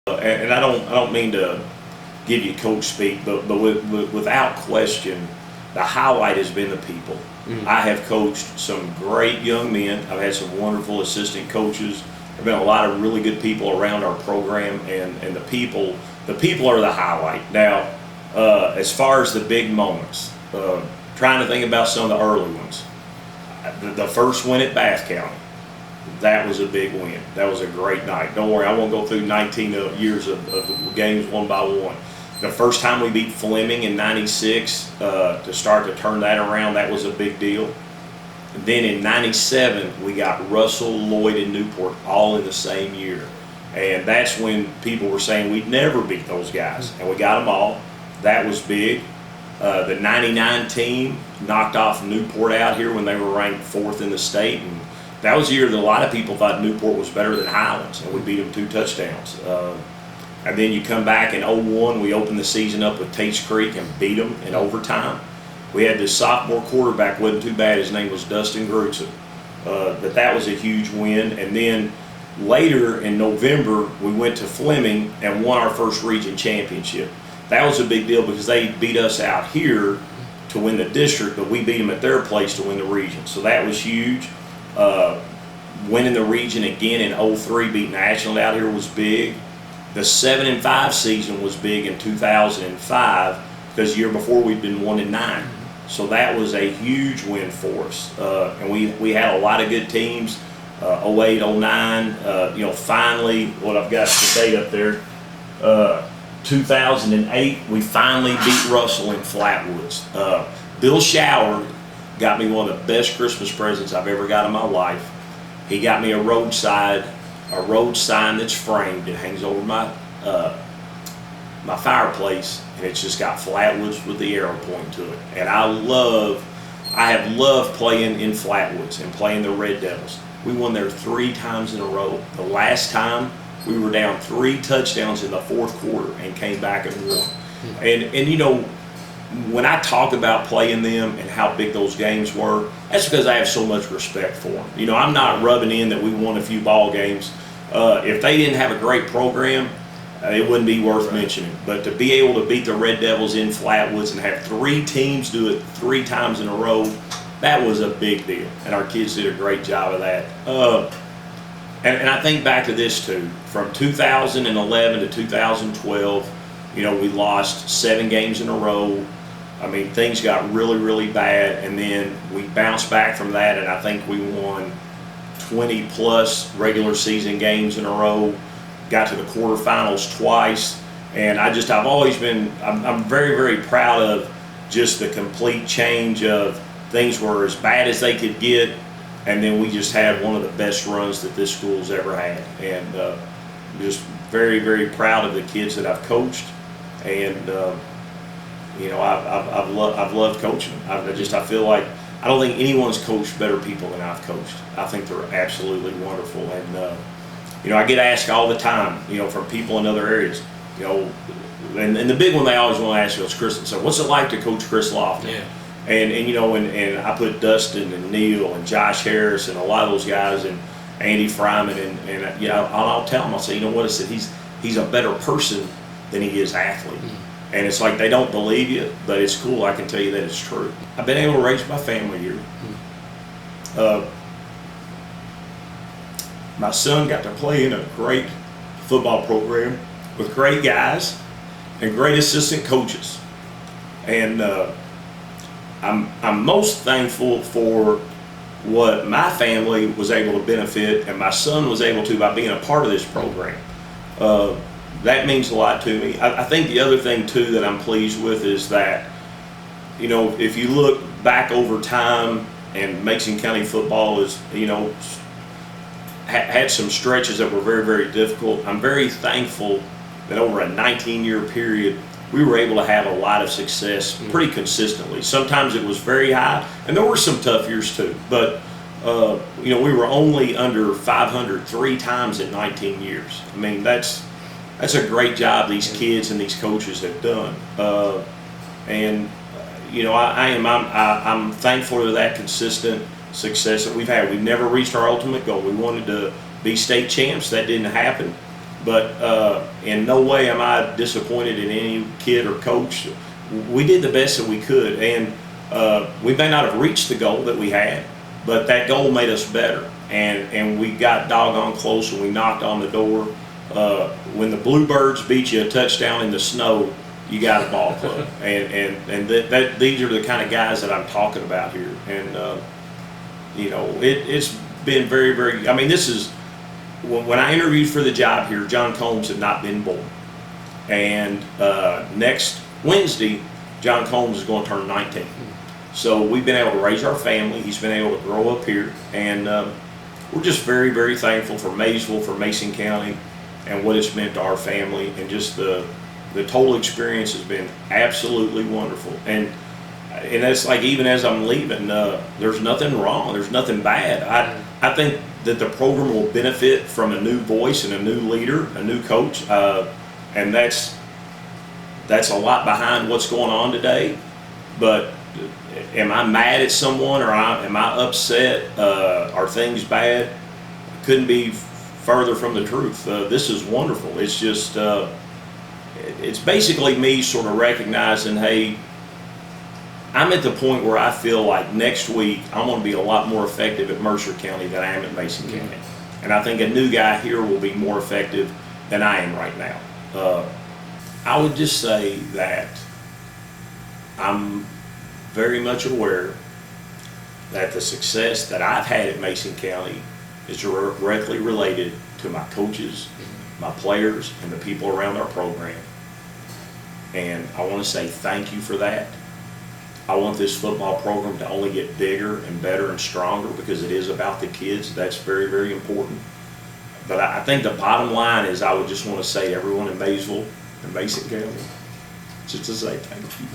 And I don't mean to give you coach speak, but without question, the highlight has been the people. I have coached some great young men. I've had some wonderful assistant coaches. There've been a lot of really good people around our program, and the people are the highlight. Now, as far as the big moments, trying to think about some of the early ones. The first win at Bath County, that was a big win. That was a great night. Don't worry, I won't go through 19 years of games one by one. The first time we beat Fleming in '96 to start to turn that around, that was a big deal. And then in '97, we got Russell, Lloyd, and Newport all in the same year. And that's when people were saying we'd never beat those guys. And we got them all. That was big. The '99 team knocked off Newport out here when they were ranked 4th in the state. And that was the year that a lot of people thought Newport was better than Highlands, and we beat them 2 touchdowns. And then you come back in '01, we opened the season up with Tates Creek and beat them in overtime. We had this sophomore quarterback, wasn't too bad, his name was Dustin Grutson. But that was a huge win. And then later in November, we went to Fleming and won our first region championship. That was a big deal because they beat us out here to win the district, but we beat them at their place to win the region. So that was huge. Winning the region again in '03, beating Ashland out here was big. The 7-5 season was big in 2005 because the year before we'd been 1-9. So that was a huge win for us. And we had a lot of good teams. 08, 09, finally, what I've got today up there, 2008, we finally beat Russell in Flatwoods. Bill Shower got me one of the best Christmas presents I've ever got in my life. He got me a road sign that's framed. It hangs over my my fireplace, and it's just got Flatwoods with the arrow pointing to it. And I have loved playing in Flatwoods and playing the Red Devils. We won there 3 times in a row. The last time we were down 3 touchdowns in the 4th quarter and came back and won. And when I talk about playing them and how big those games were, that's because I have so much respect for them. I'm not rubbing in that we won a few ball games. If they didn't have a great program, it wouldn't be worth mentioning. But to be able to beat the Red Devils in Flatwoods and have 3 teams do it 3 times in a row, that was a big deal. And our kids did a great job of that. And I think back to this too. From 2011 to 2012, we lost 7 games in a row. I mean, things got really, really bad, and then we bounced back from that, and I think we won 20-plus regular season games in a row, got to the quarterfinals twice, and I've always been, I'm very, very proud of just the complete change of things were as bad as they could get, and then we just had one of the best runs that this school's ever had, and just very, very proud of the kids that I've coached, and I've loved coaching. I feel like I don't think anyone's coached better people than I've coached. I think they're absolutely wonderful, and I get asked all the time, from people in other areas, and the big one they always want to ask you is Chris. So what's it like to coach Chris Lofton? Yeah. And I put Dustin and Neil and Josh Harris and a lot of those guys and Andy Fryman and I'll tell them, I'll say, what I said, he's a better person than he is athlete. And it's like they don't believe you, but it's cool. I can tell you that it's true. I've been able to raise my family here. My son got to play in a great football program with great guys and great assistant coaches. And I'm most thankful for what my family was able to benefit and my son was able to by being a part of this program. That means a lot to me. I think the other thing too that I'm pleased with is that, if you look back over time, and Mason County football is, had some stretches that were very, very difficult. I'm very thankful that over a 19-year period, we were able to have a lot of success pretty consistently. Sometimes it was very high, and there were some tough years too. But we were only under 500 3 times in 19 years. I mean, that's a great job these kids and these coaches have done. I'm thankful for that consistent success that we've had. We've never reached our ultimate goal. We wanted to be state champs. That didn't happen. But in no way am I disappointed in any kid or coach. We did the best that we could, and we may not have reached the goal that we had, but that goal made us better, and we got doggone close, and we knocked on the door. When the Bluebirds beat you a touchdown in the snow, you got a ball club, and that these are the kind of guys that I'm talking about here, and it's been very, very. I mean, this is when I interviewed for the job here. John Combs had not been born, and next Wednesday, John Combs is going to turn 19. So we've been able to raise our family. He's been able to grow up here, and we're just very, very thankful for Maysville, for Mason County, and what it's meant to our family, and just the total experience has been absolutely wonderful. And that's like, even as I'm leaving, there's nothing wrong. There's nothing bad. I think that the program will benefit from a new voice and a new leader, a new coach, and that's a lot behind what's going on today. But am I mad at someone, or am I upset? Are things bad? Couldn't be further from the truth. This is wonderful. It's just, it's basically me sort of recognizing, hey, I'm at the point where I feel like next week I'm going to be a lot more effective at Mercer County than I am at Mason County. And I think a new guy here will be more effective than I am right now. I would just say that I'm very much aware that the success that I've had at Mason County is directly related to my coaches, my players, and the people around our program. And I want to say thank you for that. I want this football program to only get bigger and better and stronger, because it is about the kids. That's very, very important. But I think the bottom line is, I would just want to say to everyone in Maysville and Mason County, just to say thank you.